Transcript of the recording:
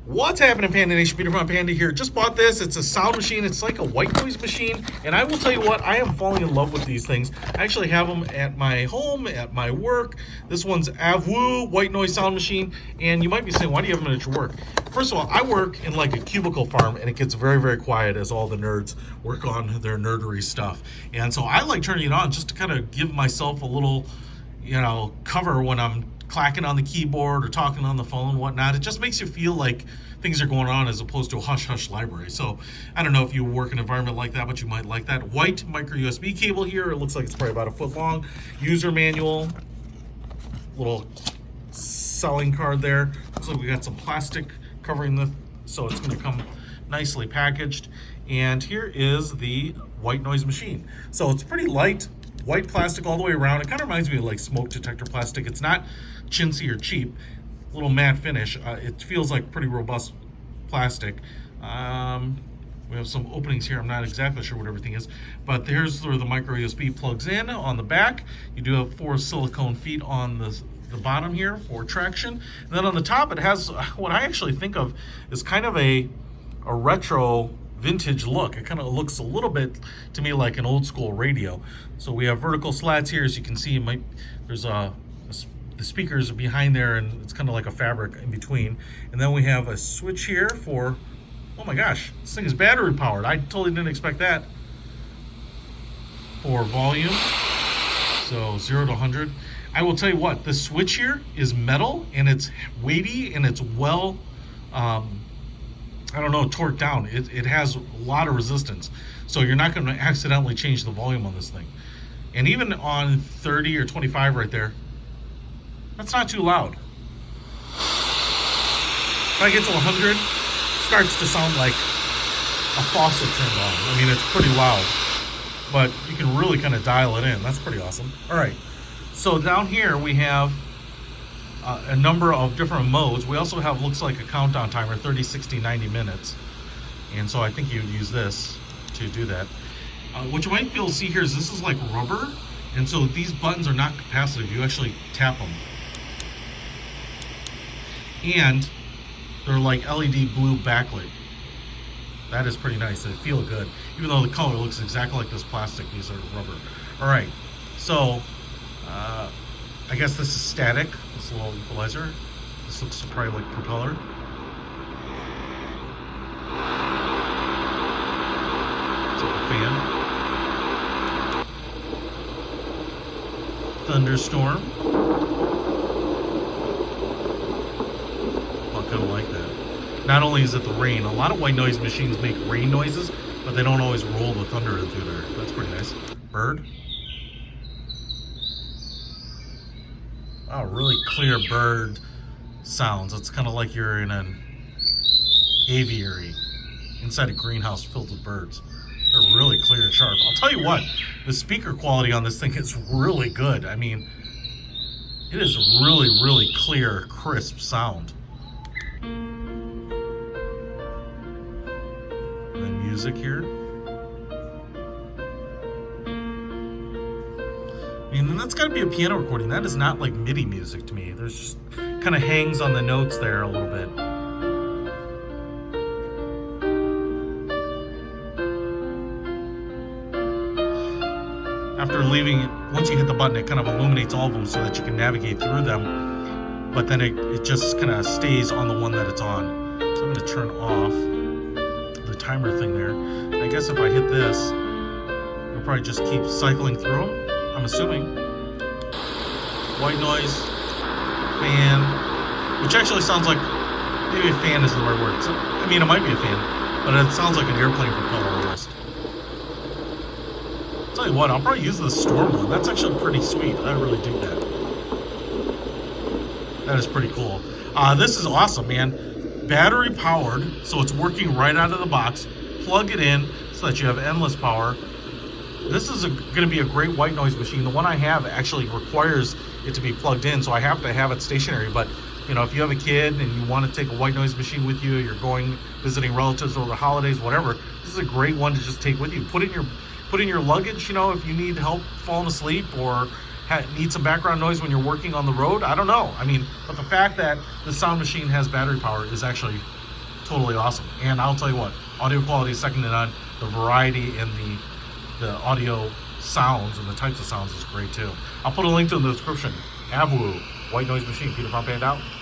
What's happening, Panda Nation? Peter from Panda here. Just bought this. It's a sound machine. It's like a white noise machine. And I will tell you what, I am falling in love with these things. I actually have them at my home, at my work. This one's AVWOO white noise sound machine. And you might be saying, why do you have them at your work? First of all, I work in like a cubicle farm, and it gets very, very quiet as all the nerds work on their nerdery stuff. And so I like turning it on just to kind of give myself a little, cover when I'm clacking on the keyboard or talking on the phone and whatnot. It just makes you feel like things are going on as opposed to a hush-hush library. So I don't know if you work in an environment like that, but you might like that. White micro USB cable here. It looks like it's probably about a foot long. User manual. Little selling card there. Looks like we got some plastic covering the, so it's going to come nicely packaged. And here is the white noise machine. So it's pretty light. White plastic all the way around. It kind of reminds me of like smoke detector plastic. It's not chintzy or cheap. Little matte finish. It feels like pretty robust plastic. We have some openings here. I'm not exactly sure what everything is, but here's where the micro USB plugs in on the back. You do have 4 silicone feet on the bottom here for traction. And then on the top, it has what I actually think of as kind of a retro vintage look. It kind of looks a little bit to me like an old school radio. So we have vertical slats here, as you can see. There's the speakers are behind there, and it's kind of like a fabric in between. And then we have a switch here for, oh my gosh, this thing is battery powered. I totally didn't expect that. For volume, so 0 to 100. I will tell you what, this switch here is metal, and it's weighty, and it's well, torqued down. It has a lot of resistance, so you're not going to accidentally change the volume on this thing. And even on 30 or 25 right there, that's not too loud. If I get to 100, it starts to sound like a faucet turned on. I mean, it's pretty loud, but you can really kind of dial it in. That's pretty awesome. All right, so down here we have a number of different modes. We also have, looks like a countdown timer, 30, 60, 90 minutes. And so I think you would use this to do that. What you might be able to see here is this is like rubber. And so these buttons are not capacitive. You actually tap them. And they're like LED blue backlit. That is pretty nice. They feel good. Even though the color looks exactly like this plastic, these are rubber. All right, so I guess this is static, this little equalizer. This looks probably like propeller. It's like a fan. Thunderstorm. I kind of like that. Not only is it the rain, a lot of white noise machines make rain noises, but they don't always roll the thunder through there. That's pretty nice. Bird. Oh, really clear bird sounds. It's kind of like you're in an aviary inside a greenhouse filled with birds. They're really clear and sharp. I'll tell you what, the speaker quality on this thing is really good. I mean, it is really, really clear, crisp sound. And then music here. And that's got to be a piano recording. That is not like MIDI music to me. There's just kind of hangs on the notes there a little bit. After leaving, once you hit the button, it kind of illuminates all of them so that you can navigate through them. But then it just kind of stays on the one that it's on. So I'm going to turn off the timer thing there. And I guess if I hit this, it'll probably just keep cycling through them. I'm assuming. White noise, fan, which actually sounds like, maybe a fan isn't the right word. So, I mean, it might be a fan, but it sounds like an airplane propeller almost. I'll tell you what, I'll probably use the Storm one. That's actually pretty sweet. I really do that. That is pretty cool. This is awesome, man. Battery powered, so it's working right out of the box. Plug it in so that you have endless power. This is going to be a great white noise machine. The one I have actually requires it to be plugged in, so I have to have it stationary. But if you have a kid and you want to take a white noise machine with you, you're going visiting relatives over the holidays, whatever, this is a great one to just take with you. Put in your luggage, if you need help falling asleep or need some background noise when you're working on the road. I don't know. I mean, but the fact that the sound machine has battery power is actually totally awesome. And I'll tell you what, audio quality is second to none. The variety and the audio sounds and the types of sounds is great too. I'll put a link to it in the description. AVWOO, white noise machine. Peter from Panda out.